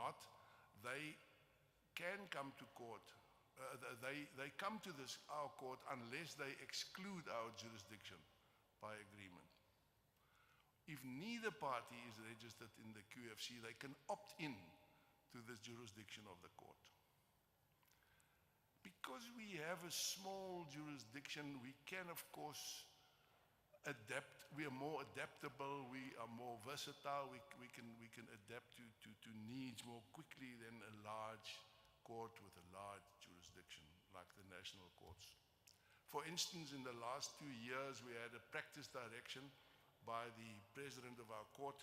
not, they can come to court. They come to our court unless they exclude our jurisdiction by agreement. If neither party is registered in the QFC, they can opt in to the jurisdiction of the court. Because we have a small jurisdiction, we can, of course, adapt. We are more adaptable, we are more versatile, we can adapt to needs more quickly than a large court with a large jurisdiction like the national courts. For instance, in the last 2 years, we had a practice direction by the president of our court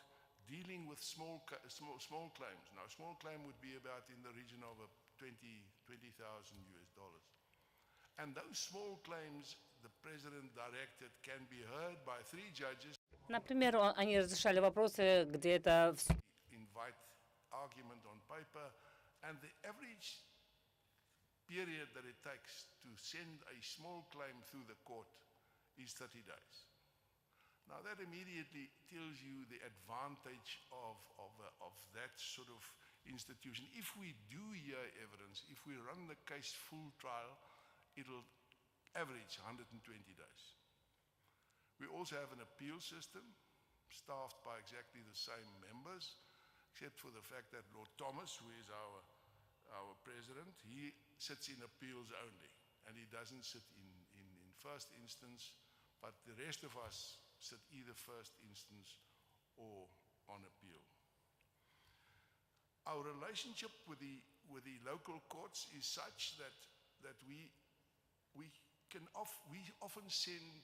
dealing with small claims. Now, small claim would be about in the region of $20,000 US. And those small claims, the president directed, can be heard by 3 judges. Например, они разрешали вопросы, где это... Invite argument on paper, and the average period that it takes to send a small claim through the court is 30 days. Now that immediately tells you the advantage of that sort of institution. If we do hear evidence, if we run the case full trial, it'll average 120 days. We also have an appeal system staffed by exactly the same members, except for the fact that Lord Thomas, who is our president, he sits in appeals only, and he doesn't sit in first instance, but the rest of us sit either first instance or on appeal. Our relationship with the local courts is such that we often send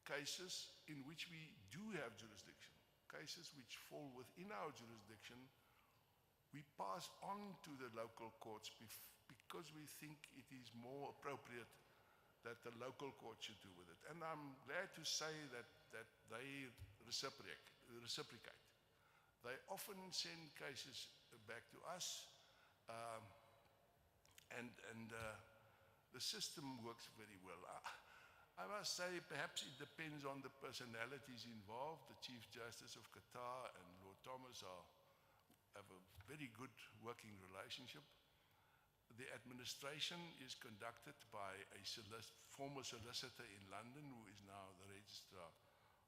cases in which we do have jurisdiction, cases which fall within our jurisdiction. We pass on to the local courts because we think it is more appropriate that the local court should do with it. And I'm glad to say that they reciprocate. They often send cases back to us, and the system works very well. I must say, perhaps it depends on the personalities involved. The Chief Justice of Qatar and Lord Thomas have a very good working relationship. The administration is conducted by a former solicitor in London, who is now the registrar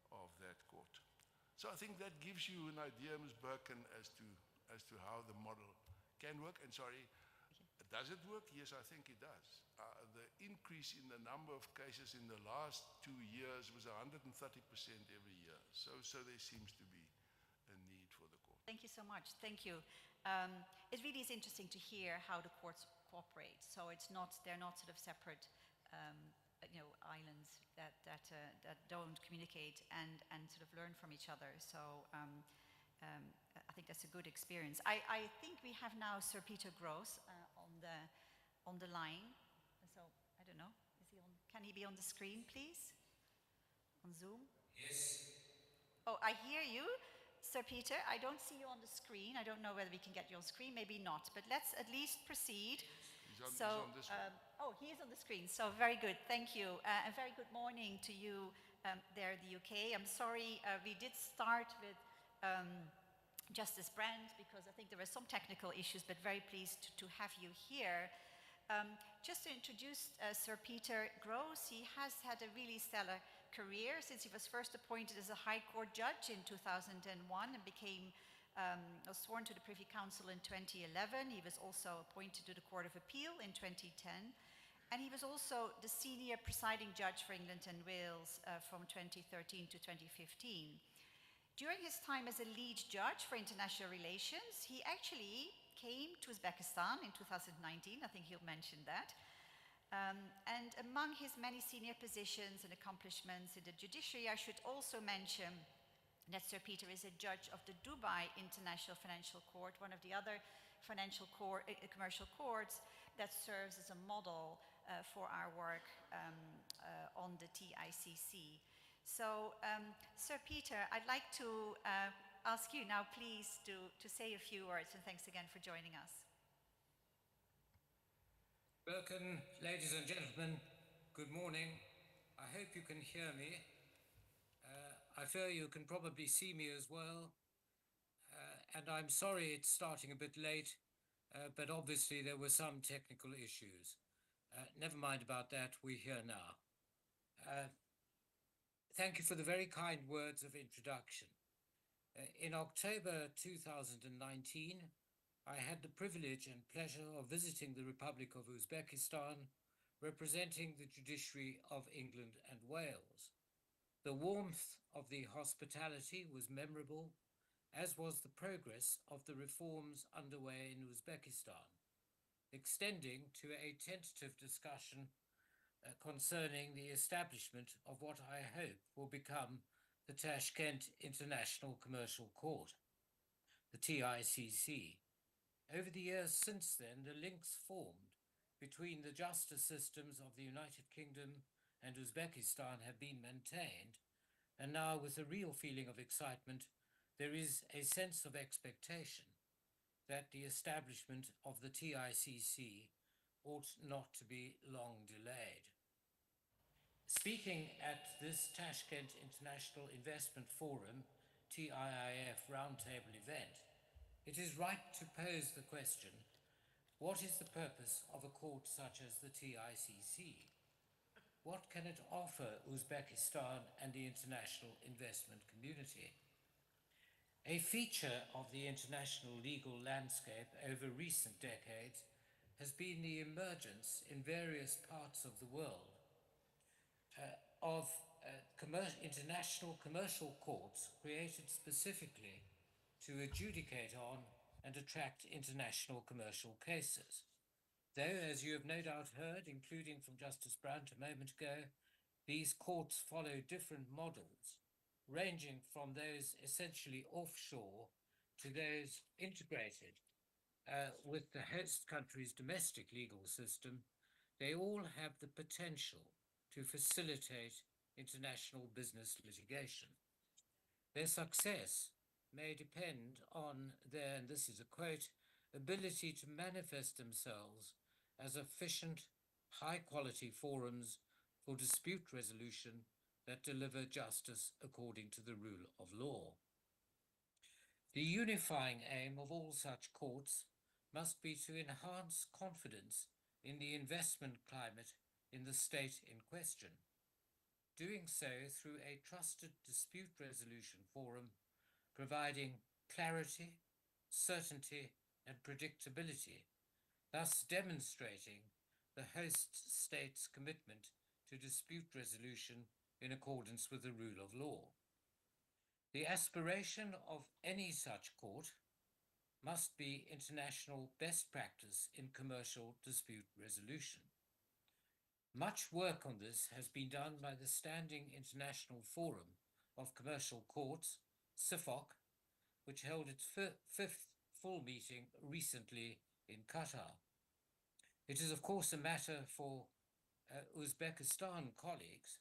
of that court. So I think that gives you an idea, Ms. Birkin, as to how the model can work. And sorry, does it work? Yes, I think it does. The increase in the number of cases in the last 2 years was 130% every year. So there seems to be a need for the court. Thank you so much. Thank you. It really is interesting to hear how the courts cooperate. So they're not sort of separate, islands that don't communicate and sort of learn from each other. So I think that's a good experience. I think we have now Sir Peter Gross on the line. So I don't know. Can he be on the screen, please? On Zoom? Yes. Oh, I hear you. Sir Peter, I don't see you on the screen. I don't know whether we can get you on screen, maybe not, but let's at least proceed. He's on this one. Oh, he is on the screen, so very good, thank you. And very good morning to you there in the UK. I'm sorry, we did start with Justice Brand because I think there were some technical issues, but very pleased to have you here. Just to introduce Sir Peter Gross, he has had a really stellar career since he was first appointed as a High Court judge in 2001 and was sworn to the Privy Council in 2011. He was also appointed to the Court of Appeal in 2010. And he was also the senior presiding judge for England and Wales from 2013 to 2015. During his time as a lead judge for international relations, he actually came to Uzbekistan in 2019, I think he'll mention that. And among his many senior positions and accomplishments in the judiciary, I should also mention that Sir Peter is a judge of the Dubai International Financial Court, one of the other commercial courts that serves as a model for our work on the TICC. So, Sir Peter, I'd like to ask you now, please, to say a few words, and thanks again for joining us. Welcome, ladies and gentlemen. Good morning. I hope you can hear me. I fear you can probably see me as well. and I'm sorry it's starting a bit late, but obviously there were some technical issues. Never mind about that, we're here now. Thank you for the very kind words of introduction. In October 2019, I had the privilege and pleasure of visiting the Republic of Uzbekistan, representing the judiciary of England and Wales. The warmth of the hospitality was memorable, as was the progress of the reforms underway in Uzbekistan, extending to a tentative discussion concerning the establishment of what I hope will become the Tashkent International Commercial Court, the TICC. Over the years since then, the links formed between the justice systems of the United Kingdom and Uzbekistan have been maintained, and now, with a real feeling of excitement, there is a sense of expectation that the establishment of the TICC ought not to be long delayed. Speaking at this Tashkent International Investment Forum, TIIF roundtable event, it is right to pose the question, what is the purpose of a court such as the TICC? What can it offer Uzbekistan and the international investment community? A feature of the international legal landscape over recent decades has been the emergence in various parts of the world of international commercial courts created specifically to adjudicate on and attract international commercial cases. Though, as you have no doubt heard, including from Justice Brandt a moment ago, these courts follow different models, ranging from those essentially offshore to those integrated with the host country's domestic legal system. They all have the potential to facilitate international business litigation. Their success may depend on their, and this is a quote, ability to manifest themselves as efficient, high-quality forums for dispute resolution that deliver justice according to the rule of law. The unifying aim of all such courts must be to enhance confidence in the investment climate in the state in question, doing so through a trusted dispute resolution forum providing clarity, certainty, and predictability, thus demonstrating the host state's commitment to dispute resolution in accordance with the rule of law. The aspiration of any such court must be international best practice in commercial dispute resolution. Much work on this has been done by the Standing International Forum of Commercial Courts, SIFOC, which held its fifth full meeting recently in Qatar. It is, of course, a matter for Uzbekistan colleagues,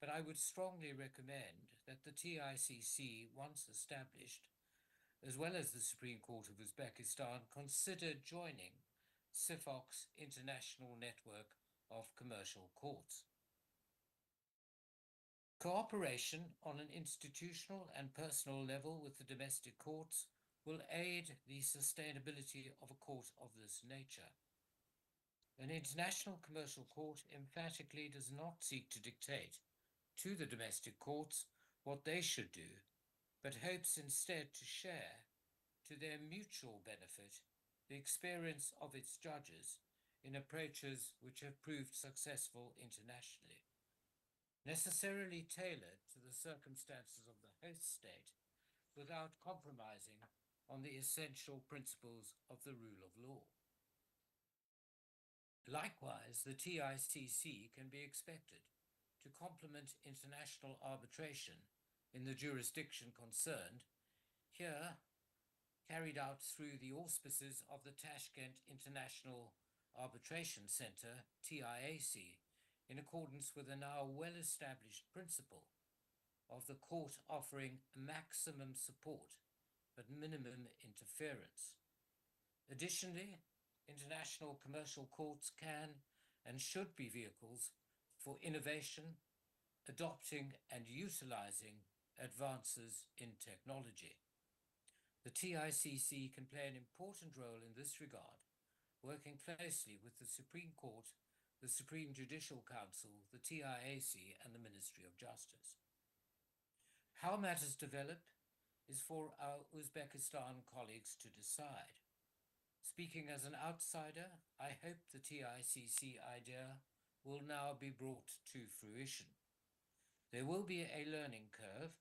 but I would strongly recommend that the TICC, once established, as well as the Supreme Court of Uzbekistan, consider joining SIFOC's international network of commercial courts. Cooperation on an institutional and personal level with the domestic courts will aid the sustainability of a court of this nature. An international commercial court emphatically does not seek to dictate to the domestic courts what they should do, but hopes instead to share, to their mutual benefit, the experience of its judges in approaches which have proved successful internationally, necessarily tailored to the circumstances of the host state without compromising on the essential principles of the rule of law. Likewise, the TICC can be expected to complement international arbitration in the jurisdiction concerned, here carried out through the auspices of the Tashkent International Arbitration Center, TIAC, in accordance with a now well-established principle of the court offering maximum support but minimum interference. Additionally, international commercial courts can and should be vehicles for innovation, adopting and utilizing advances in technology. The TICC can play an important role in this regard, working closely with the Supreme Court, the Supreme Judicial Council, the TIAC, and the Ministry of Justice. How matters develop is for our Uzbekistan colleagues to decide. Speaking as an outsider, I hope the TICC idea will now be brought to fruition. There will be a learning curve,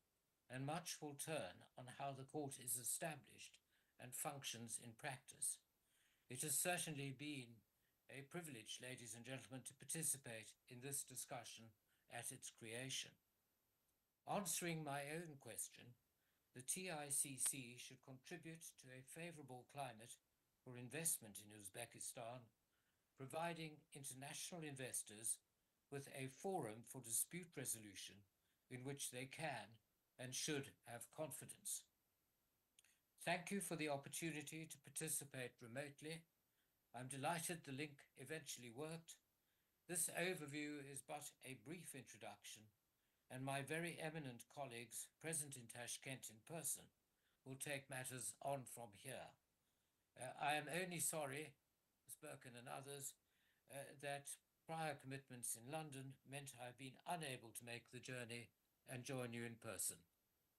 and much will turn on how the court is established and functions in practice. It has certainly been a privilege, ladies and gentlemen, to participate in this discussion at its creation. Answering my own question, the TICC should contribute to a favorable climate for investment in Uzbekistan, providing international investors with a forum for dispute resolution in which they can and should have confidence. Thank you for the opportunity to participate remotely. I'm delighted the link eventually worked. This overview is but a brief introduction, and my very eminent colleagues present in Tashkent in person will take matters on from here. I am only sorry, Ms. Birkin and others, that prior commitments in London meant I've been unable to make the journey and join you in person.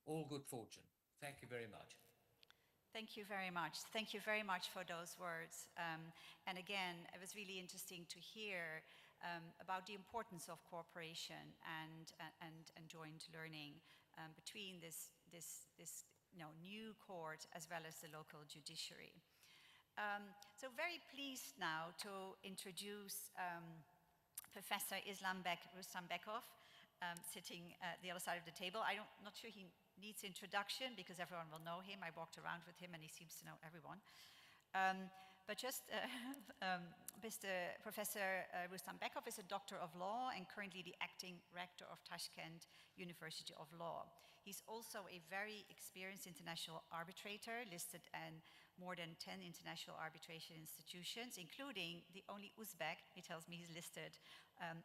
All good fortune. Thank you very much. Thank you very much. Thank you very much for those words. And again, it was really interesting to hear about the importance of cooperation and joint learning between this new court as well as the local judiciary. So very pleased now to introduce Professor Rustambekov, sitting at the other side of the table. I'm not sure he needs introduction because everyone will know him. I walked around with him and he seems to know everyone. But just Mr. Professor Rustambekov is a doctor of law and currently the acting rector of Tashkent University of Law. He's also a very experienced international arbitrator, listed in more than 10 international arbitration institutions, including the only Uzbek, he tells me he's listed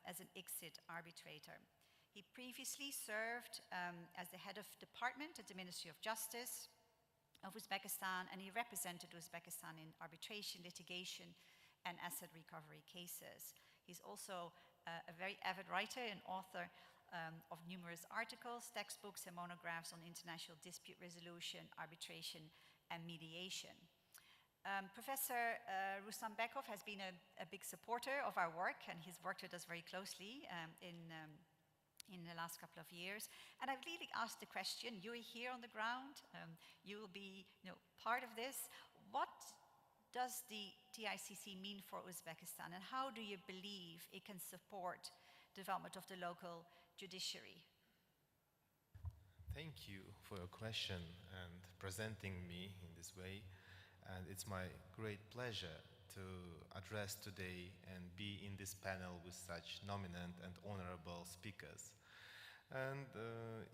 as an ICSID arbitrator. He previously served as the head of department at the Ministry of Justice of Uzbekistan, and he represented Uzbekistan in arbitration, litigation, and asset recovery cases. He's also a very avid writer and author of numerous articles, textbooks, and monographs on international dispute resolution, arbitration, and mediation. Professor Rustambekov has been a big supporter of our work, and he's worked with us very closely in the last couple of years. And I've really asked the question, you're here on the ground, you will be part of this. What does the TICC mean for Uzbekistan, and how do you believe it can support development of the local judiciary? Thank you for your question and presenting me in this way. And it's my great pleasure to address today and be in this panel with such nominant and honorable speakers. And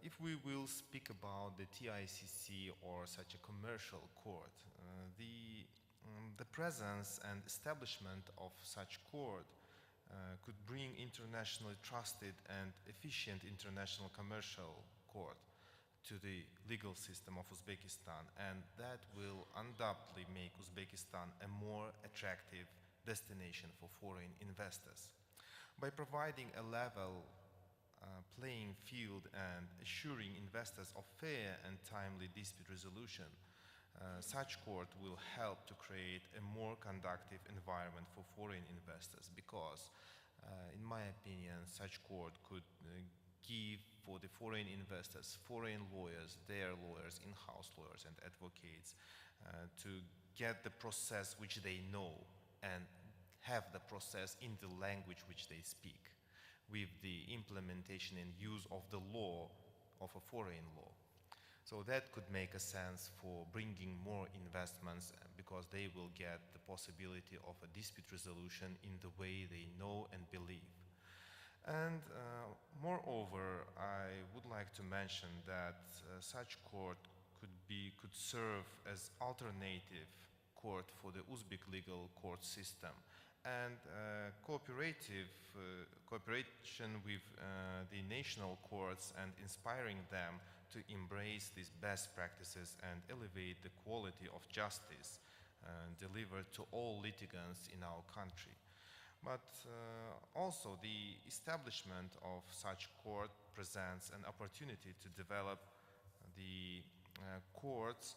if we will speak about the TICC or such a commercial court, the presence and establishment of such court could bring internationally trusted and efficient international commercial court to the legal system of Uzbekistan, and that will undoubtedly make Uzbekistan a more attractive destination for foreign investors. By providing a level playing field and assuring investors of fair and timely dispute resolution, such court will help to create a more conducive environment for foreign investors because, in my opinion, such court could give for the foreign investors, foreign lawyers, their lawyers, in-house lawyers and advocates to get the process which they know and have the process in the language which they speak with the implementation and use of the law of a foreign law. So that could make a sense for bringing more investments because they will get the possibility of a dispute resolution in the way they know and believe. And moreover, I would like to mention that such court could serve as alternative court for the Uzbek legal court system and cooperation with the national courts and inspiring them to embrace these best practices and elevate the quality of justice delivered to all litigants in our country. But also the establishment of such court presents an opportunity to develop the court's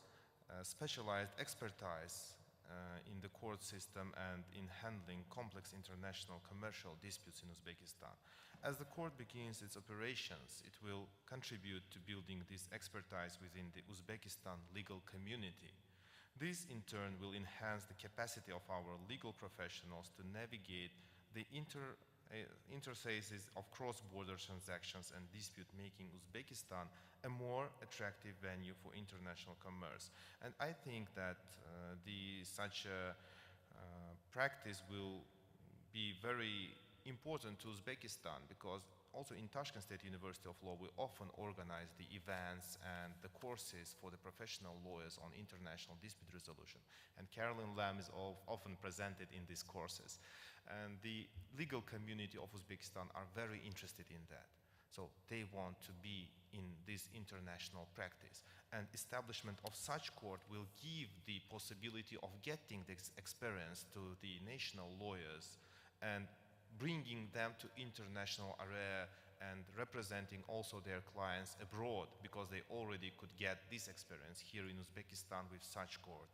specialized expertise in the court system and in handling complex international commercial disputes in Uzbekistan. As the court begins its operations, it will contribute to building this expertise within the Uzbekistan legal community. This, in turn, will enhance the capacity of our legal professionals to navigate the interfaces of cross-border transactions and dispute, making Uzbekistan a more attractive venue for international commerce. And I think that such a practice will be very important to Uzbekistan, because also in Tashkent State University of Law we often organize the events and the courses for the professional lawyers on international dispute resolution. And Carolyn Lam is often presented in these courses. And the legal community of Uzbekistan are very interested in that. So they want to be in this international practice. And establishment of such court will give the possibility of getting this experience to the national lawyers and bringing them to international area and representing also their clients abroad, because they already could get this experience here in Uzbekistan with such court.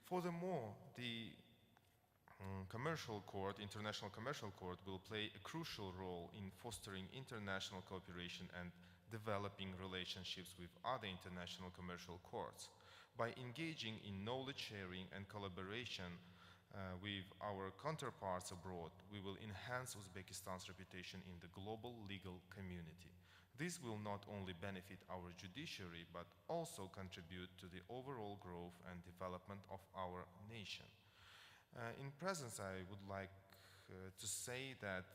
Furthermore, the International Commercial Court will play a crucial role in fostering international cooperation and developing relationships with other international commercial courts. By engaging in knowledge sharing and collaboration with our counterparts abroad, we will enhance Uzbekistan's reputation in the global legal community. This will not only benefit our judiciary, but also contribute to the overall growth and development of our nation. In presence, I would like to say that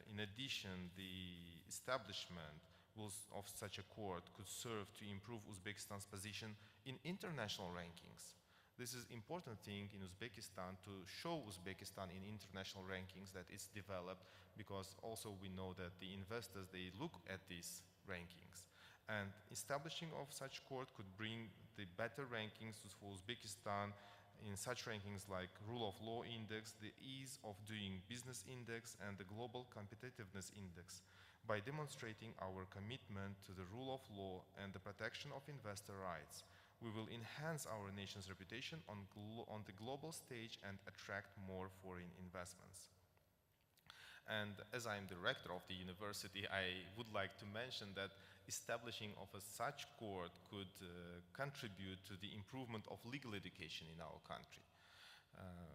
in addition, the establishment of such a court could serve to improve Uzbekistan's position in international rankings. This is an important thing in Uzbekistan, to show Uzbekistan in international rankings that it's developed, because also we know that the investors, they look at these rankings. And establishing of such court could bring the better rankings for Uzbekistan in such rankings like Rule of Law Index, the Ease of Doing Business Index, and the Global Competitiveness Index. By demonstrating our commitment to the rule of law and the protection of investor rights, we will enhance our nation's reputation on the global stage and attract more foreign investments. And as I am the rector of the university, I would like to mention that establishing of such court could contribute to the improvement of legal education in our country.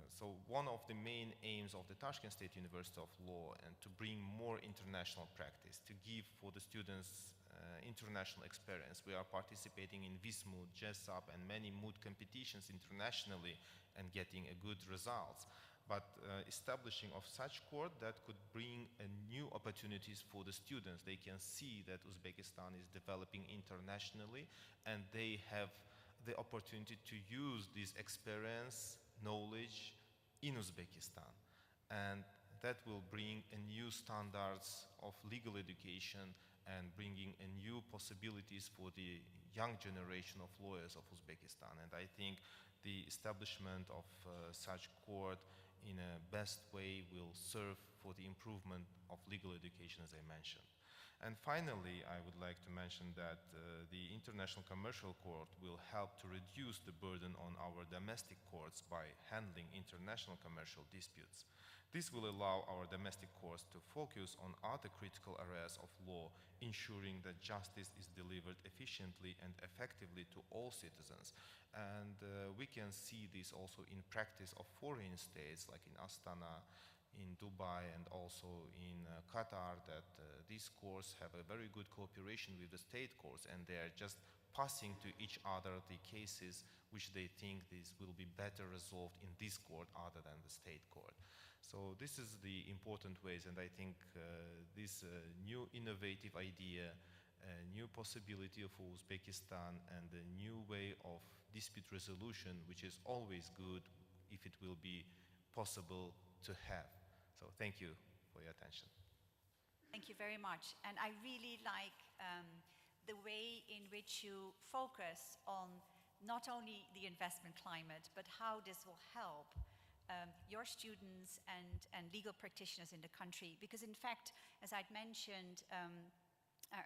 So one of the main aims of the Tashkent State University of Law, and to bring more international practice, to give for the students international experience. We are participating in Vismood, JESUP, and many mood competitions internationally and getting a good results. But establishing of such court that could bring new opportunities for the students. They can see that Uzbekistan is developing internationally, and they have the opportunity to use this experience, knowledge in Uzbekistan. And that will bring a new standards of legal education and bringing a new possibilities for the young generation of lawyers of Uzbekistan. And I think the establishment of such court in a best way will serve for the improvement of legal education, as I mentioned. And finally, I would like to mention that the International Commercial Court will help to reduce the burden on our domestic courts by handling international commercial disputes. This will allow our domestic courts to focus on other critical areas of law, ensuring that justice is delivered efficiently and effectively to all citizens. And we can see this also in practice of foreign states, like in Astana, in Dubai, and also in Qatar, that these courts have a very good cooperation with the state courts, and they are just passing to each other the cases which they think this will be better resolved in this court other than the state court. So this is the important ways, and I think this new innovative idea, new possibility of Uzbekistan, and a new way of dispute resolution, which is always good if it will be possible to have. So thank you for your attention. Thank you very much. And I really like the way in which you focus on not only the investment climate, but how this will help your students and legal practitioners in the country. Because in fact, as I'd mentioned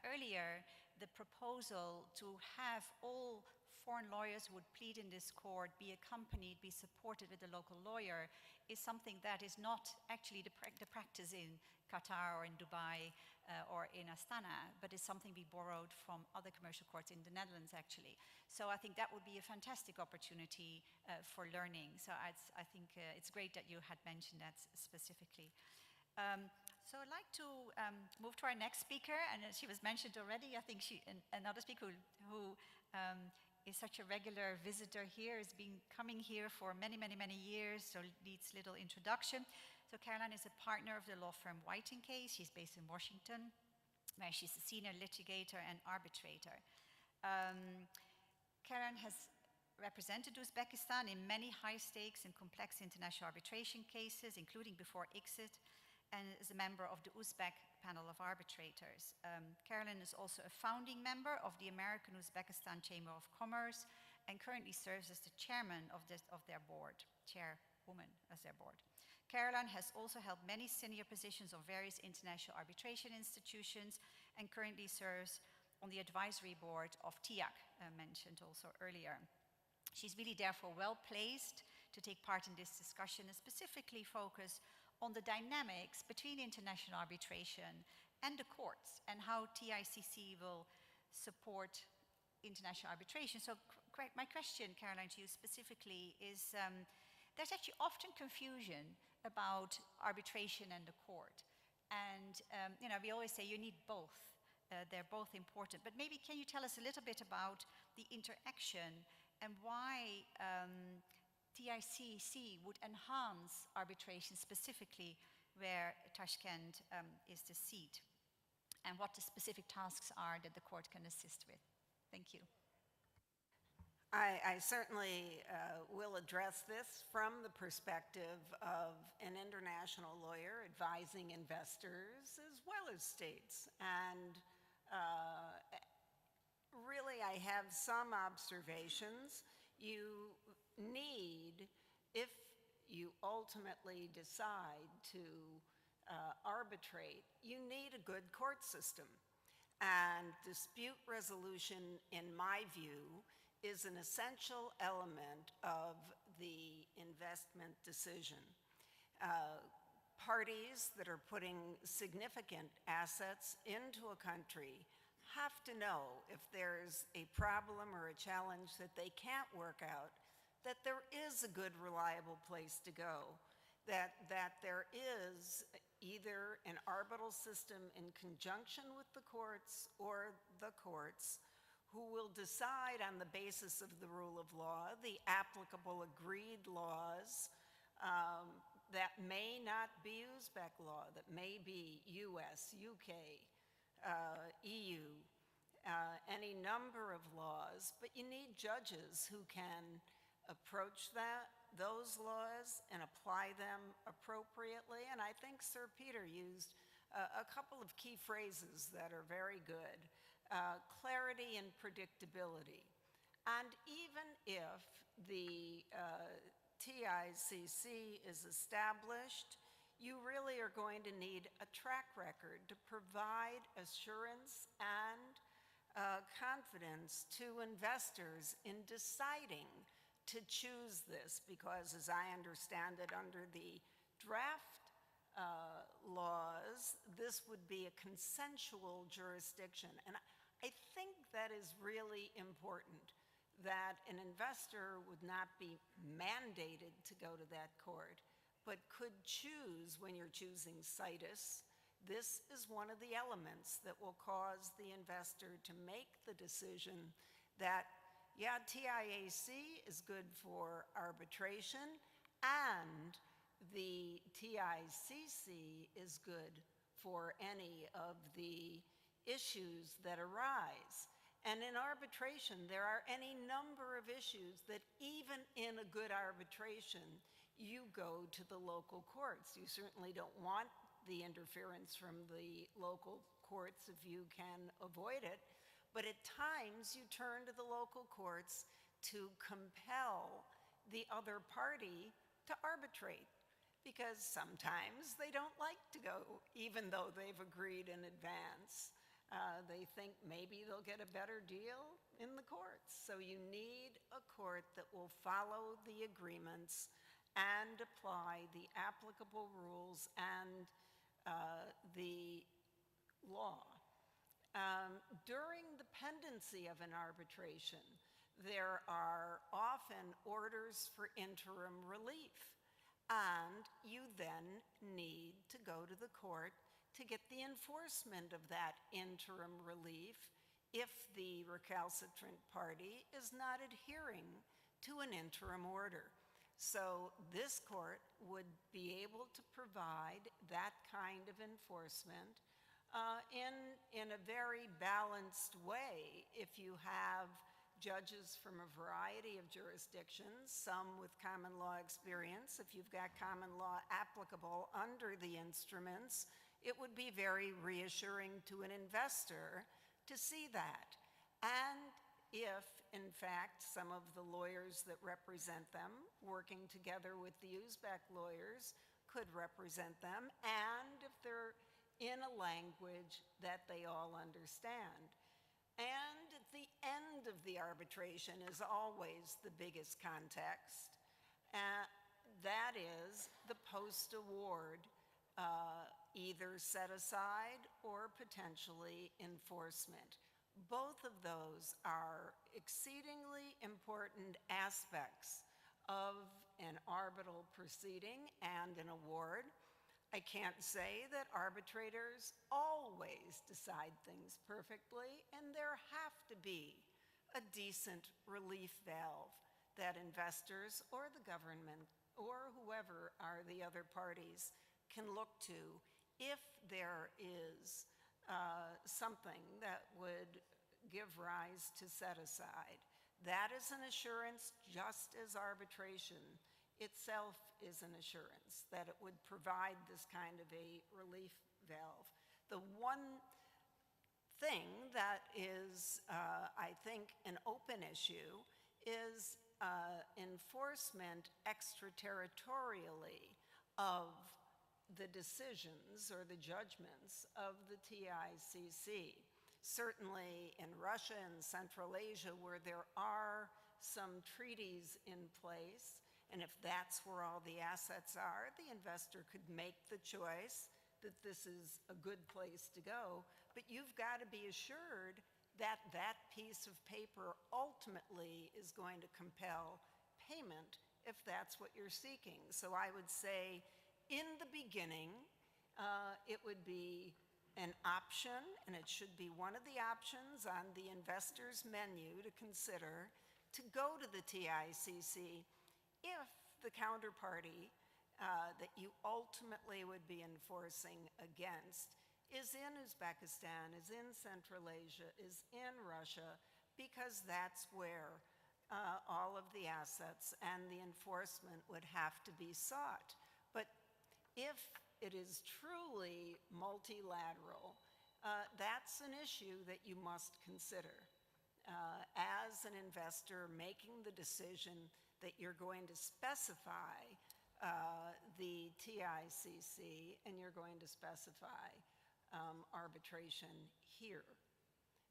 earlier, the proposal to have all foreign lawyers who would plead in this court be accompanied, be supported with a local lawyer, is something that is not actually the practice in Qatar or in Dubai or in Astana, but is something we borrowed from other commercial courts in the Netherlands, actually. So I think that would be a fantastic opportunity for learning. So I think it's great that you had mentioned that specifically. So I'd like to move to our next speaker, and she was mentioned already. I think another speaker who is such a regular visitor here, has been coming here for many, many, many years, so needs little introduction. So Caroline is a partner of the law firm White & Case. She's based in Washington, where she's a senior litigator and arbitrator. Caroline has represented Uzbekistan in many high-stakes and complex international arbitration cases, including before ICSID, and is a member of the Uzbek panel of arbitrators. Caroline is also a founding member of the American Uzbekistan Chamber of Commerce and currently serves as the chairman of their board, chairwoman as their board. Caroline has also held many senior positions on various international arbitration institutions and currently serves on the advisory board of TIAC, mentioned also earlier. She's really therefore well placed to take part in this discussion and specifically focus on the dynamics between international arbitration and the courts and how TICC will support international arbitration. So my question, Caroline, to you specifically is, there's actually often confusion about arbitration and the court. And we always say you need both. They're both important. But maybe can you tell us a little bit about the interaction and why TICC would enhance arbitration specifically where Tashkent is the seat, and what the specific tasks are that the court can assist with. Thank you. I certainly will address this from the perspective of an international lawyer advising investors as well as states. And really, I have some observations. You need, if you ultimately decide to arbitrate, you need a good court system. And dispute resolution, in my view, is an essential element of the investment decision. Parties that are putting significant assets into a country have to know if there's a problem or a challenge that they can't work out, that there is a good, reliable place to go, that there is either an arbitral system in conjunction with the courts or the courts who will decide on the basis of the rule of law, the applicable agreed laws that may not be Uzbek law, that may be US, UK, EU, any number of laws, but you need judges who can approach those laws and apply them appropriately. And I think Sir Peter used a couple of key phrases that are very good. Clarity and predictability. And even if the TICC is established, you really are going to need a track record to provide assurance and confidence to investors in deciding to choose this, because as I understand it, under the draft laws, this would be a consensual jurisdiction. And I think that is really important, that an investor would not be mandated to go to that court, but could choose when you're choosing situs. This is one of the elements that will cause the investor to make the decision that, yeah, TIAC is good for arbitration and the TICC is good for any of the issues that arise. And in arbitration, there are any number of issues that even in a good arbitration, you go to the local courts. You certainly don't want the interference from the local courts if you can avoid it, But at times you turn to the local courts to compel the other party to arbitrate, because sometimes they don't like to go, even though they've agreed in advance. They think maybe they'll get a better deal in the courts. So you need a court that will follow the agreements and apply the applicable rules and the law. During the pendency of an arbitration, there are often orders for interim relief, and you then need to go to the court to get the enforcement of that interim relief if the recalcitrant party is not adhering to an interim order. So this court would be able to provide that kind of enforcement in a very balanced way if you have judges from a variety of jurisdictions, some with common law experience. If you've got common law applicable under the instruments, it would be very reassuring to an investor to see that. And if, in fact, some of the lawyers that represent them, working together with the Uzbek lawyers, could represent them, and if they're in a language that they all understand. And at the end of the arbitration is always the biggest context. That is the post-award, either set aside or potentially enforcement. Both of those are exceedingly important aspects of an arbitral proceeding and an award. I can't say that arbitrators always decide things perfectly, and there have to be a decent relief valve that investors or the government or whoever are the other parties can look to if there is something that would give rise to set aside. That is an assurance, just as arbitration itself is an assurance that it would provide this kind of a relief valve. The one thing that is, I think, an open issue is enforcement extraterritorially of the decisions or the judgments of the TICC. Certainly in Russia and Central Asia, where there are some treaties in place, and if that's where all the assets are, the investor could make the choice that this is a good place to go, but you've got to be assured that that piece of paper ultimately is going to compel payment if that's what you're seeking. So I would say in the beginning, it would be an option, and it should be one of the options on the investor's menu to consider, to go to the TICC if the counterparty that you ultimately would be enforcing against is in Uzbekistan, is in Central Asia, is in Russia, because that's where all of the assets and the enforcement would have to be sought. But if it is truly multilateral, that's an issue that you must consider as an investor making the decision that you're going to specify the TICC and you're going to specify arbitration here.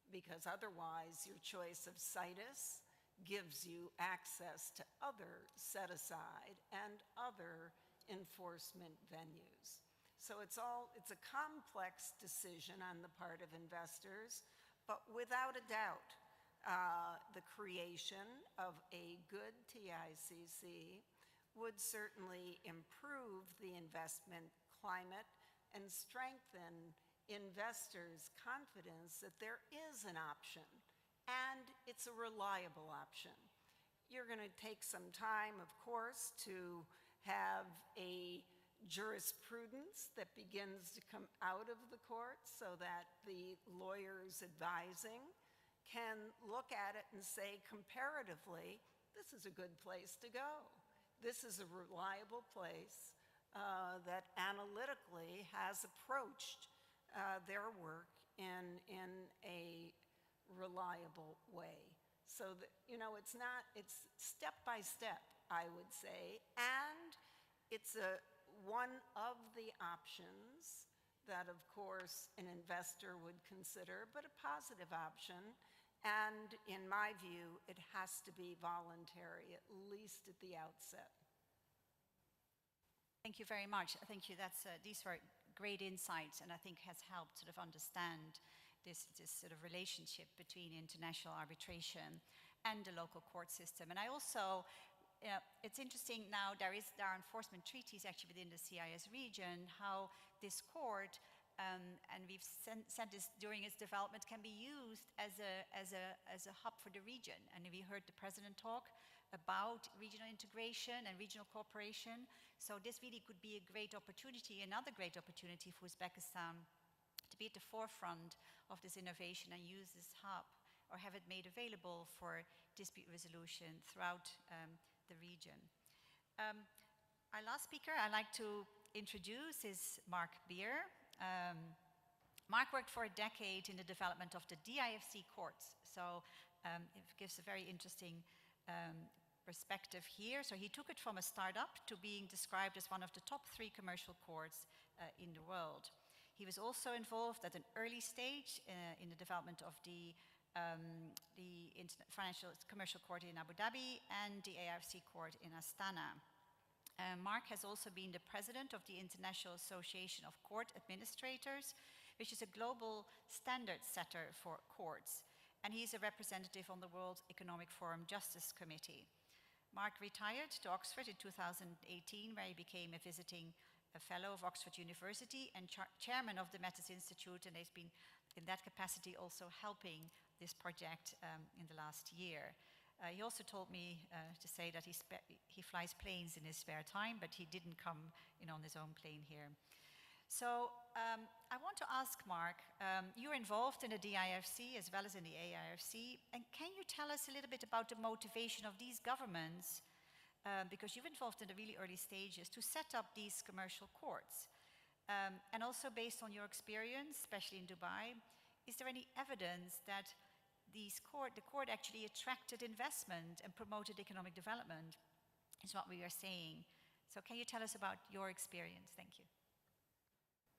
Because otherwise your choice of situs gives you access to other set-aside and other enforcement venues. So it's a complex decision on the part of investors, but without a doubt, the creation of a good TICC would certainly improve the investment climate and strengthen investors' confidence that there is an option, and it's a reliable option. You're going to take some time, of course, to have a jurisprudence that begins to come out of the court so that the lawyers advising can look at it and say comparatively, this is a good place to go. This is a reliable place that analytically has approached their work in a reliable way. So that, it's step by step, I would say, and it's one of the options that, of course, an investor would consider, but a positive option. And in my view, it has to be voluntary, at least at the outset. Thank you very much. Thank you. These were great insights, and I think has helped sort of understand this sort of relationship between international arbitration and the local court system. And I also, it's interesting now, there are enforcement treaties actually within the CIS region, how this court, and we've said this during its development, can be used as a hub for the region. And we heard the president talk about regional integration and regional cooperation. So this really could be a great opportunity, another great opportunity for Uzbekistan to be at the forefront of this innovation and use this hub or have it made available for dispute resolution throughout the region. Our last speaker I'd like to introduce is Mark Beer. Mark worked for a decade in the development of the DIFC courts, so it gives a very interesting perspective here. So he took it from a startup to being described as one of the top 3 commercial courts in the world. He was also involved at an early stage in the development of the Financial Commercial Court in Abu Dhabi and the AIFC Court in Astana. Mark has also been the president of the International Association of Court Administrators, which is a global standard setter for courts. And he's a representative on the World Economic Forum Justice Committee. Mark retired to Oxford in 2018, where he became a visiting fellow of Oxford University and chairman of the Metis Institute, and he's been in that capacity also helping this project in the last year. He also told me to say that he flies planes in his spare time, but he didn't come on his own plane here. So I want to ask Mark, you're involved in the DIFC as well as in the AIFC, and can you tell us a little bit about the motivation of these governments, because you've involved in the really early stages, to set up these commercial courts? And also based on your experience, especially in Dubai, is there any evidence that the court actually attracted investment and promoted economic development, is what we are saying. So can you tell us about your experience? Thank you.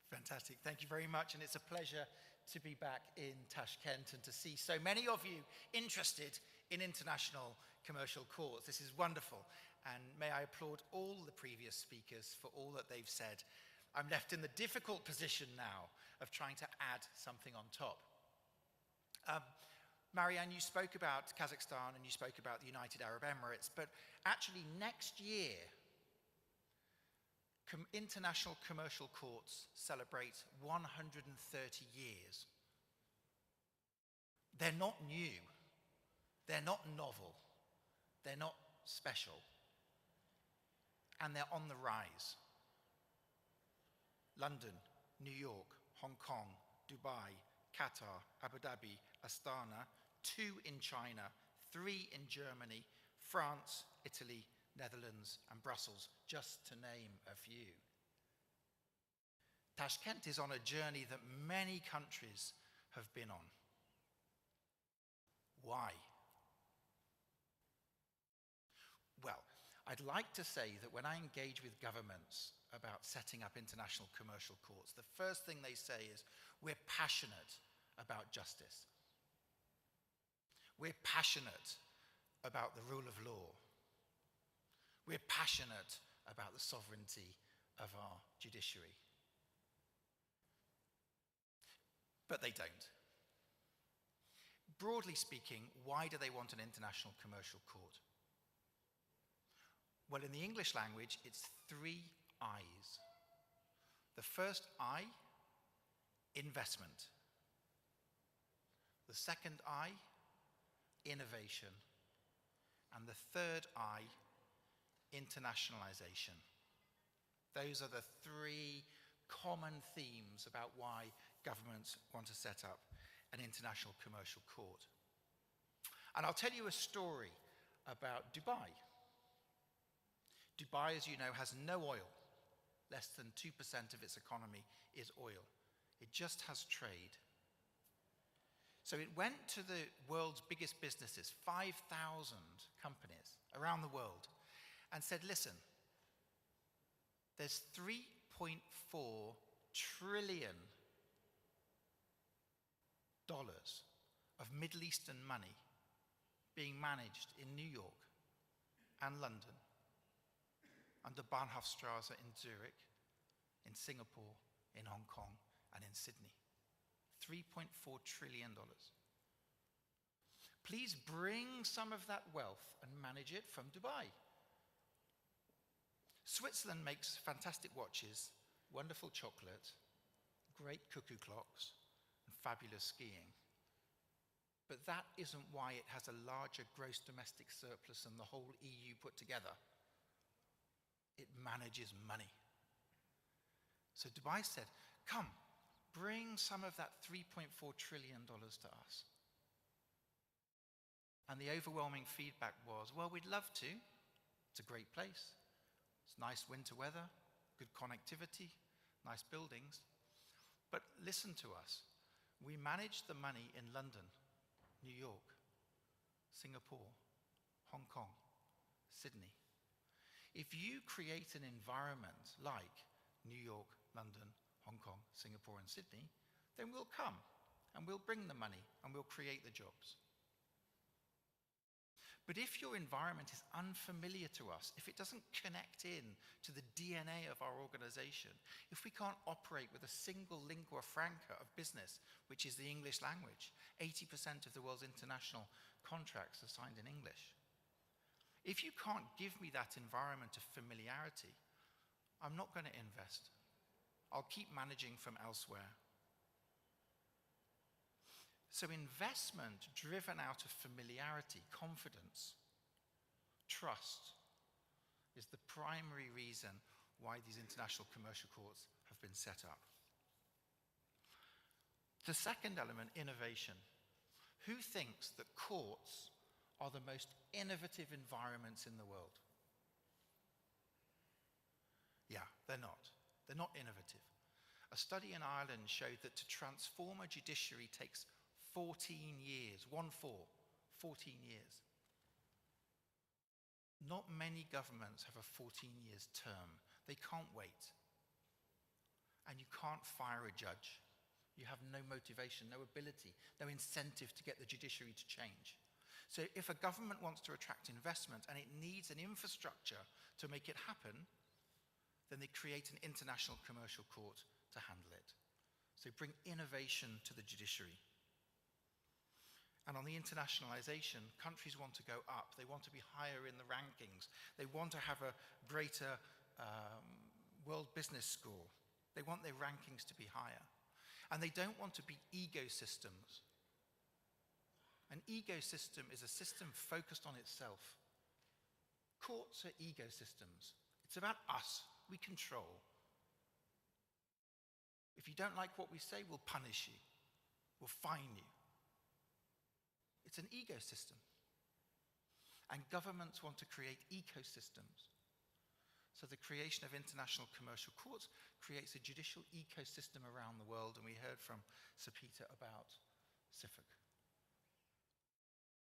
Fantastic. Thank you very much. And it's a pleasure to be back in Tashkent and to see so many of you interested in international commercial courts. This is wonderful. And may I applaud all the previous speakers for all that they've said. I'm left in the difficult position now of trying to add something on top. Marianne, you spoke about Kazakhstan and you spoke about the United Arab Emirates, but actually next year, international commercial courts celebrate 130 years. They're not new, they're not novel, they're not special, and they're on the rise. London, New York, Hong Kong, Dubai, Qatar, Abu Dhabi, Astana, 2 in China, 3 in Germany, France, Italy, Netherlands, and Brussels, just to name a few. Tashkent is on a journey that many countries have been on. Why? Well, I'd like to say that when I engage with governments about setting up international commercial courts, the first thing they say is, we're passionate about justice. We're passionate about the rule of law. We're passionate about the sovereignty of our judiciary. But they don't. Broadly speaking, why do they want an international commercial court? Well, in the English language, it's 3 I's. The first I, investment. The second I, innovation. And the third I, internationalization. Those are the 3 common themes about why governments want to set up an international commercial court. And I'll tell you a story about Dubai. Dubai, as you know, has no oil. Less than 2% of its economy is oil. It just has trade. So it went to the world's biggest businesses, 5,000 companies around the world, and said, listen, there's $3.4 trillion of Middle Eastern money being managed in New York and London, under Bahnhofstrasse in Zurich, in Singapore, in Hong Kong, and in Sydney. $3.4 trillion. Please bring some of that wealth and manage it from Dubai. Switzerland makes fantastic watches, wonderful chocolate, great cuckoo clocks, and fabulous skiing. But that isn't why it has a larger gross domestic surplus than the whole EU put together. It manages money. So Dubai said, come, bring some of that $3.4 trillion to us. And the overwhelming feedback was, well, we'd love to. It's a great place. It's nice winter weather, good connectivity, nice buildings. But listen to us. We manage the money in London, New York, Singapore, Hong Kong, Sydney. If you create an environment like New York, London, Hong Kong, Singapore, and Sydney, then we'll come and we'll bring the money and we'll create the jobs. But if your environment is unfamiliar to us, if it doesn't connect in to the DNA of our organization, if we can't operate with a single lingua franca of business, which is the English language, 80% of the world's international contracts are signed in English. If you can't give me that environment of familiarity, I'm not going to invest. I'll keep managing from elsewhere. So investment driven out of familiarity, confidence, trust, is the primary reason why these international commercial courts have been set up. The second element, innovation. Who thinks that courts are the most innovative environments in the world? Yeah, they're not. They're not innovative. A study in Ireland showed that to transform a judiciary takes 14 years, 14 years. Not many governments have a 14 years term. They can't wait. And you can't fire a judge. You have no motivation, no ability, no incentive to get the judiciary to change. So if a government wants to attract investment and it needs an infrastructure to make it happen, then they create an international commercial court to handle it. So bring innovation to the judiciary. And on the internationalization, countries want to go up. They want to be higher in the rankings. They want to have a greater world business score. They want their rankings to be higher. And they don't want to be ecosystems. An ecosystem is a system focused on itself. Courts are ecosystems. It's about us. We control. If you don't like what we say, we'll punish you. We'll fine you. It's an ecosystem. And governments want to create ecosystems. So the creation of international commercial courts creates a judicial ecosystem around the world, and we heard from Sir Peter about CIFIC.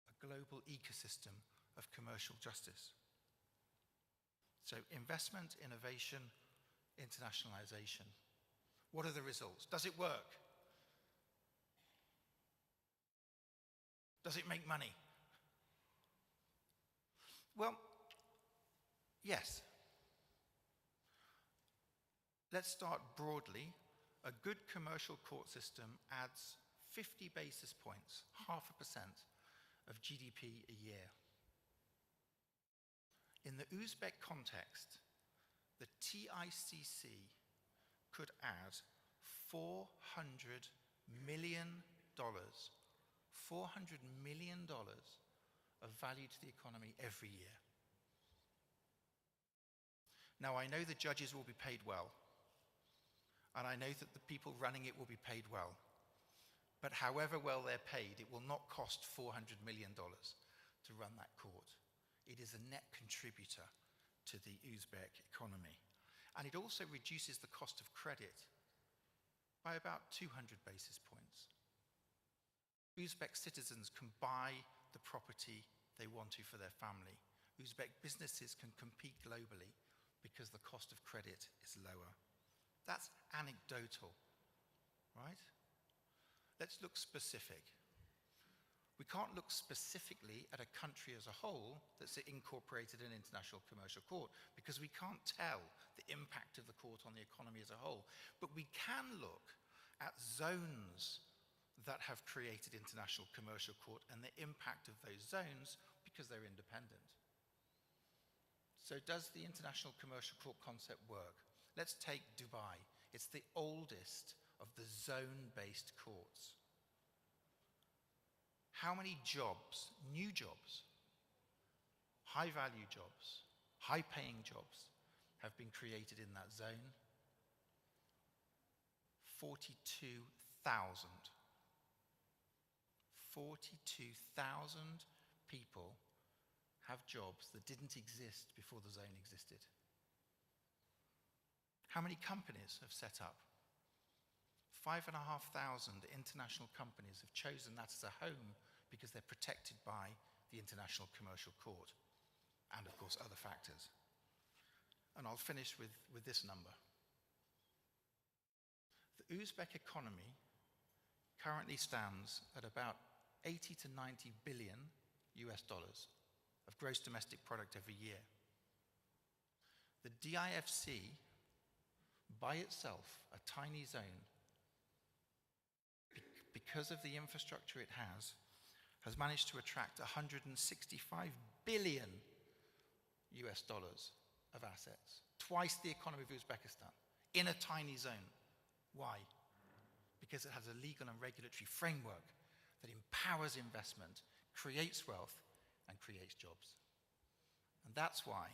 A global ecosystem of commercial justice. So investment, innovation, internationalization. What are the results? Does it work? Does it make money? Well, yes. Let's start broadly. A good commercial court system adds 50 basis points, 0.5% of GDP a year. In the Uzbek context, the TICC could add $400 million of value to the economy every year. Now, I know the judges will be paid well, and I know that the people running it will be paid well. But however well they're paid, it will not cost $400 million to run that court. It is a net contributor to the Uzbek economy. And it also reduces the cost of credit by about 200 basis points. Uzbek citizens can buy the property they want to for their family. Uzbek businesses can compete globally because the cost of credit is lower. That's anecdotal, right? Let's look specific. We can't look specifically at a country as a whole that's incorporated in International Commercial Court because we can't tell the impact of the court on the economy as a whole. But we can look at zones that have created International Commercial Court and the impact of those zones because they're independent. So does the International Commercial Court concept work? Let's take Dubai. It's the oldest of the zone-based courts. How many jobs, new jobs, high-value jobs, high-paying jobs have been created in that zone? 42,000. 42,000 people have jobs that didn't exist before the zone existed. How many companies have set up? 5,500 international companies have chosen that as a home because they're protected by the International Commercial Court and, of course, other factors. And I'll finish with this number. The Uzbek economy currently stands at about 80 to 90 billion US dollars of gross domestic product every year. The DIFC, by itself, a tiny zone, because of the infrastructure it has managed to attract 165 billion US dollars of assets, twice the economy of Uzbekistan, in a tiny zone. Why? Because it has a legal and regulatory framework that empowers investment, creates wealth, and creates jobs. And that's why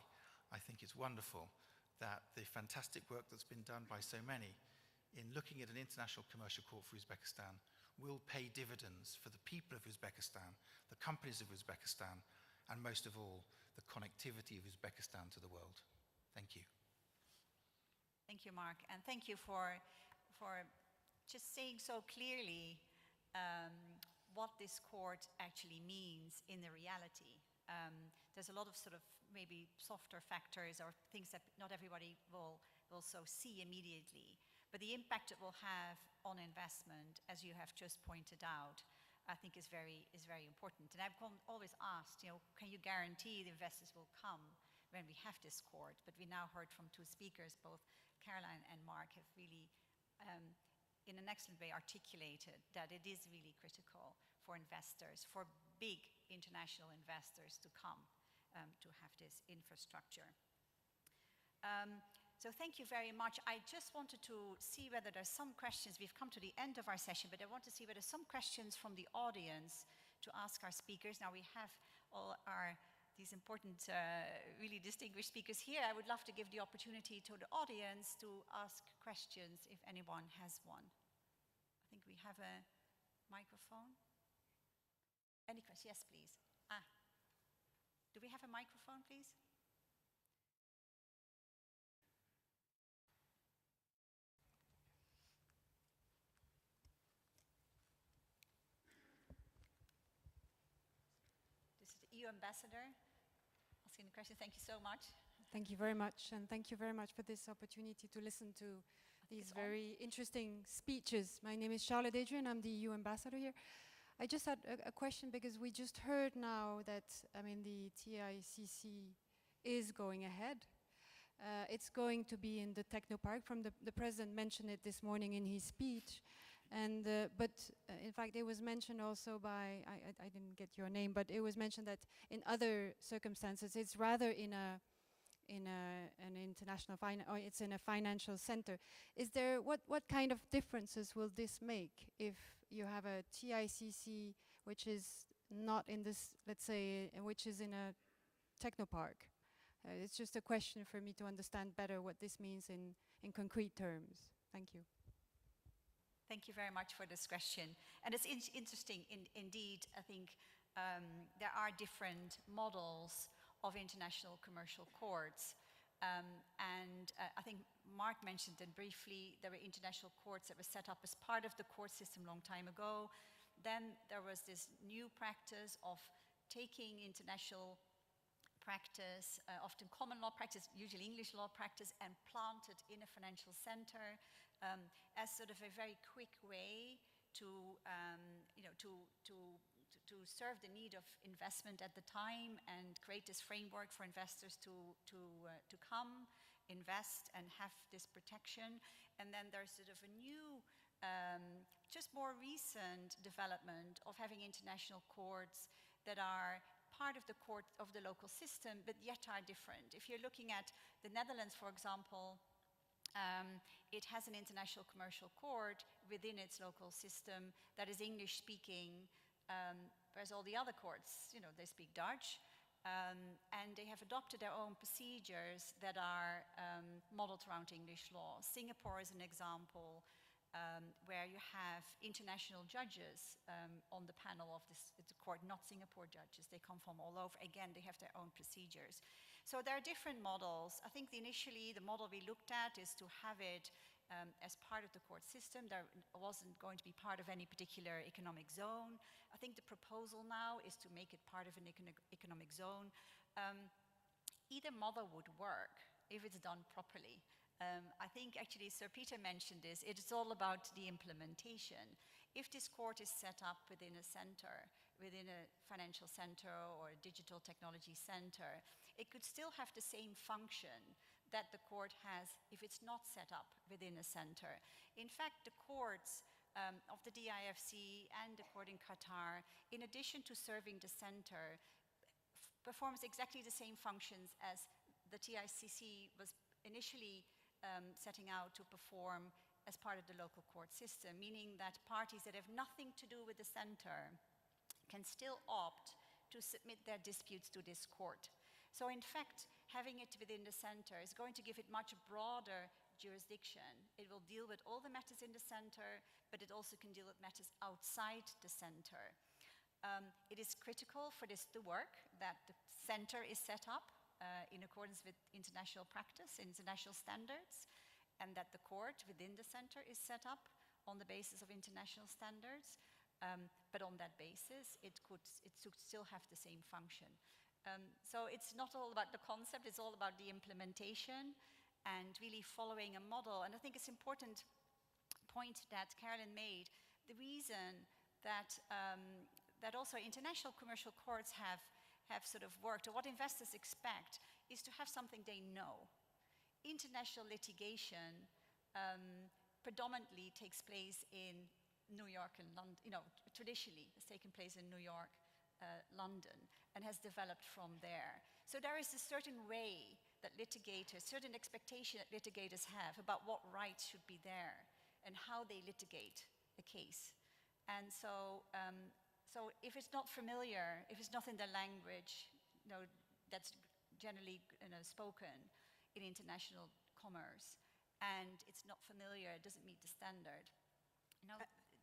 I think it's wonderful that the fantastic work that's been done by so many in looking at an international commercial court for Uzbekistan will pay dividends for the people of Uzbekistan, the companies of Uzbekistan, and most of all, the connectivity of Uzbekistan to the world. Thank you. Thank you, Mark, and thank you for just saying so clearly what this court actually means in the reality. There's a lot of sort of maybe softer factors or things that not everybody will also see immediately. But the impact it will have on investment, as you have just pointed out, I think is very important. And I've always asked, can you guarantee the investors will come when we have this court? But we now heard from two speakers, both Caroline and Mark have really, in an excellent way, articulated that it is really critical for investors, for big international investors to come to have this infrastructure. So thank you very much. I just wanted to see whether there's some questions. We've come to the end of our session, but I want to see whether some questions from the audience to ask our speakers. Now we have all these important, really distinguished speakers here. I would love to give the opportunity to the audience to ask questions if anyone has one. I think we have a microphone. Any questions? Yes, please. Do we have a microphone, please? This is the EU ambassador asking the question. Thank you so much. Thank you very much, and thank you very much for this opportunity to listen to these very interesting speeches. My name is Charlotte Adrian. I'm the EU ambassador here. I just had a question because we just heard now that, the TICC is going ahead. It's going to be in the Technopark. The president mentioned it this morning in his speech. And but in fact, it was mentioned also by, I didn't get your name, but it was mentioned that in other circumstances, it's rather in an international or it's in a financial center. Is there, what kind of differences will this make if you have a TICC which is not in this, let's say, which is in a technopark? It's just a question for me to understand better what this means in concrete terms. Thank you. Thank you very much for this question. And it's interesting, indeed, I think there are different models of international commercial courts. I think Mark mentioned it briefly. There were international courts that were set up as part of the court system a long time ago. Then there was this new practice of taking international practice, often common law practice, usually English law practice, and plant it in a financial center as sort of a very quick way to, to serve the need of investment at the time and create this framework for investors to come, invest, and have this protection. And then there's sort of a new, just more recent development of having international courts that are part of the court of the local system, but yet are different. If you're looking at the Netherlands, for example, it has an international commercial court within its local system that is English speaking, whereas all the other courts, they speak Dutch, and they have adopted their own procedures that are modeled around English law. Singapore is an example where you have international judges on the panel of this court, not Singapore judges. They come from all over. Again, they have their own procedures. So there are different models. I think initially the model we looked at is to have it as part of the court system. There wasn't going to be part of any particular economic zone. I think the proposal now is to make it part of an economic zone. Either model would work if it's done properly. I think actually Sir Peter mentioned this. It's all about the implementation. If this court is set up within a center, within a financial center or a digital technology center, it could still have the same function that the court has if it's not set up within a center. In fact, the courts of the DIFC and the court in Qatar, in addition to serving the center, performs exactly the same functions as the TICC was initially setting out to perform as part of the local court system, meaning that parties that have nothing to do with the center can still opt to submit their disputes to this court. So in fact, having it within the center is going to give it much broader jurisdiction. It will deal with all the matters in the center, but it also can deal with matters outside the center. It is critical for this to work that the center is set up in accordance with international practice, international standards, and that the court within the center is set up on the basis of international standards. But on that basis, it could still have the same function. So it's not all about the concept, it's all about the implementation and really following a model. And I think it's an important point that Carolyn made. The reason that, that also international commercial courts have sort of worked, or what investors expect, is to have something they know. International litigation predominantly takes place in New York and London, traditionally has taken place in New York, London, and has developed from there. So there is a certain way that litigators, certain expectation that litigators have about what rights should be there and how they litigate a case. And so, so if it's not familiar, if it's not in the language that's generally spoken in international commerce, and it's not familiar, it doesn't meet the standard.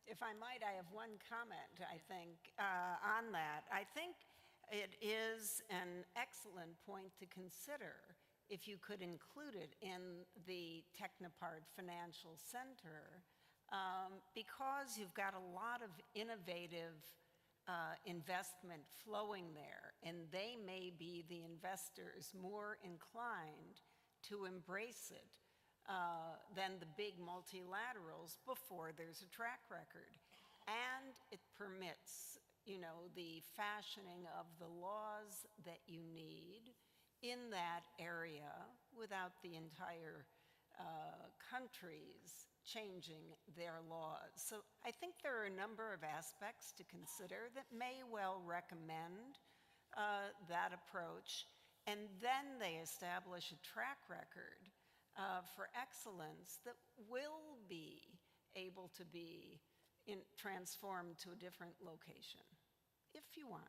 If I might, I have one comment, I think, on that. I think it is an excellent point to consider if you could include it in the Technopart Financial Center, because you've got a lot of innovative investment flowing there, and they may be the investors more inclined to embrace it than the big multilaterals before there's a track record. And it permits, the fashioning of the laws that you need in that area without the entire countries changing their laws. So I think there are a number of aspects to consider that may well recommend that approach, and then they establish a track record for excellence that will be able to be transformed to a different location, if you want.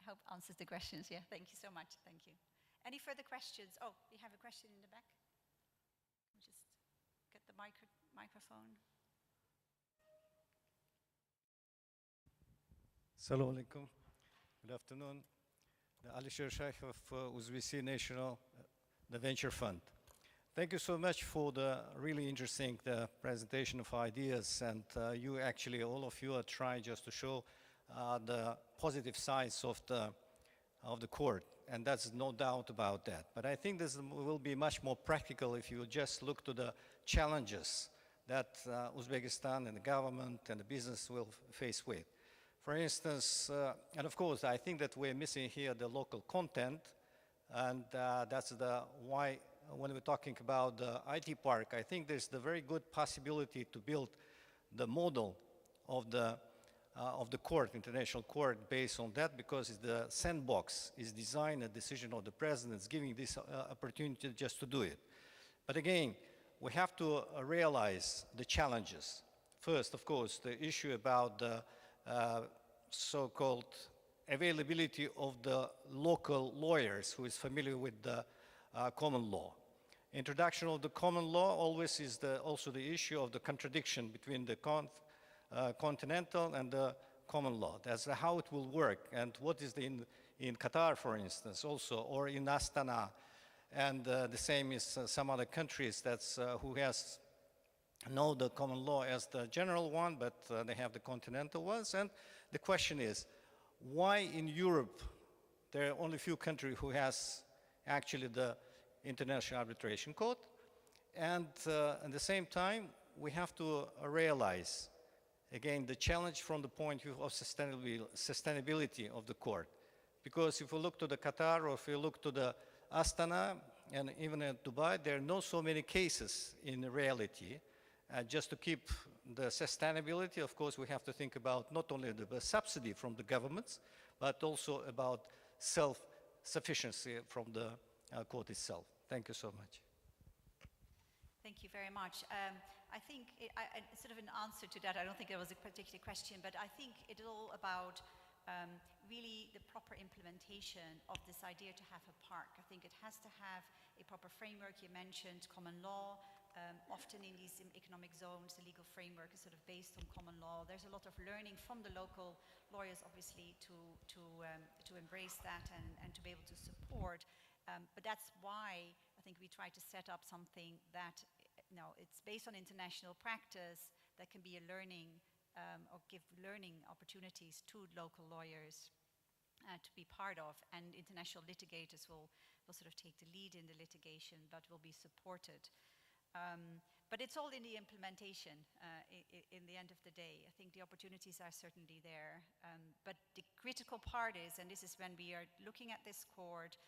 I hope answers the questions. Yeah, thank you so much. Thank you. Any further questions? Oh, we have a question in the back. Just get the microphone. Assalamu alaikum. Good afternoon. Ali Sheikh of USVC National, the Venture Fund. Thank you so much for the really interesting presentation of ideas, and you actually, all of you are trying just to show the positive sides of the court, and that's no doubt about that. But I think this will be much more practical if you just look to the challenges that Uzbekistan and the government and the business will face with. For instance, and of course, I think that we're missing here the local content, and that's the why when we're talking about the IT park, I think there's the very good possibility to build the model of the court, international court, based on that, because the sandbox is designed, a decision of the president is giving this opportunity just to do it. But again, we have to realize the challenges. First, of course, the issue about the so-called availability of the local lawyers who is familiar with the common law. Introduction of the common law always is also the issue of the contradiction between the continental and the common law. That's how it will work, and what is in Qatar, for instance, also, or in Astana, and the same is some other countries that's who know the common law as the general one, but they have the continental ones. And the question is, why in Europe there are only few countries who has actually the International Arbitration Court? And at the same time, we have to realize, again, the challenge from the point of view of sustainability of the court. Because if you look to the Qatar, or if you look to the Astana, and even in Dubai, there are not so many cases in reality. Just to keep the sustainability, of course, we have to think about not only the subsidy from the governments, but also about self-sufficiency from the court itself. Thank you so much. Thank you very much. I think, sort of an answer to that, I don't think there was a particular question, but I think it's all about really the proper implementation of this idea to have a park. I think it has to have a proper framework. You mentioned common law. Often in these economic zones, the legal framework is sort of based on common law. There's a lot of learning from the local lawyers, obviously, to embrace that and to be able to support. But that's why I think we try to set up something that, it's based on international practice that can be a learning or give learning opportunities to local lawyers to be part of, and international litigators will sort of take the lead in the litigation, but will be supported. But it's all in the implementation in the end of the day. I think the opportunities are certainly there. But the critical part is, and this is when we are looking at this court,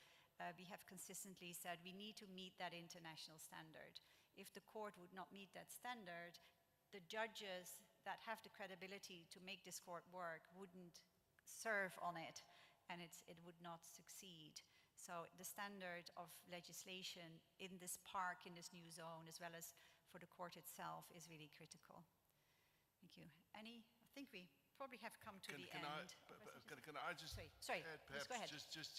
we have consistently said we need to meet that international standard. If the court would not meet that standard, the judges that have the credibility to make this court work wouldn't serve on it, and it would not succeed. So the standard of legislation in this park, in this new zone, as well as for the court itself, is really critical. Thank you. I think we probably have come to the end. Can I just sorry, add perhaps go ahead. just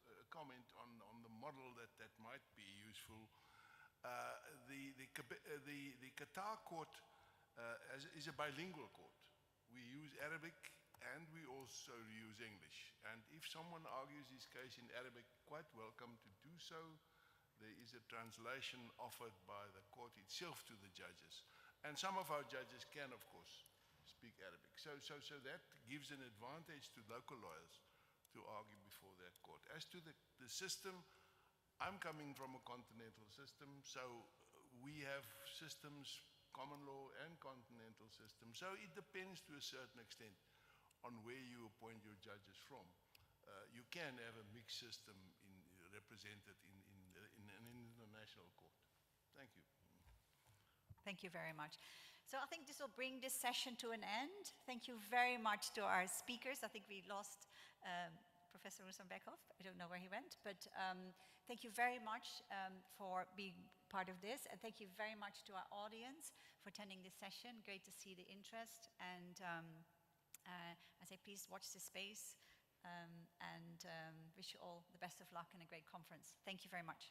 a comment on the model that might be useful. The Qatar court is a bilingual court. We use Arabic and we also use English. And if someone argues his case in Arabic, quite welcome to do so. There is a translation offered by the court itself to the judges. And some of our judges can, of course, speak Arabic. So that gives an advantage to local lawyers to argue before that court. As to the system, I'm coming from a continental system, so we have systems, common law and continental systems. So it depends to a certain extent on where you appoint your judges from. You can have a mixed system represented in an international court. Thank you. Thank you very much. So I think this will bring this session to an end. Thank you very much to our speakers. I think we lost Professor Rusambekov. I don't know where he went, but thank you very much for being part of this, and thank you very much to our audience for attending this session. Great to see the interest, and I say please watch this space, and wish you all the best of luck and a great conference. Thank you very much.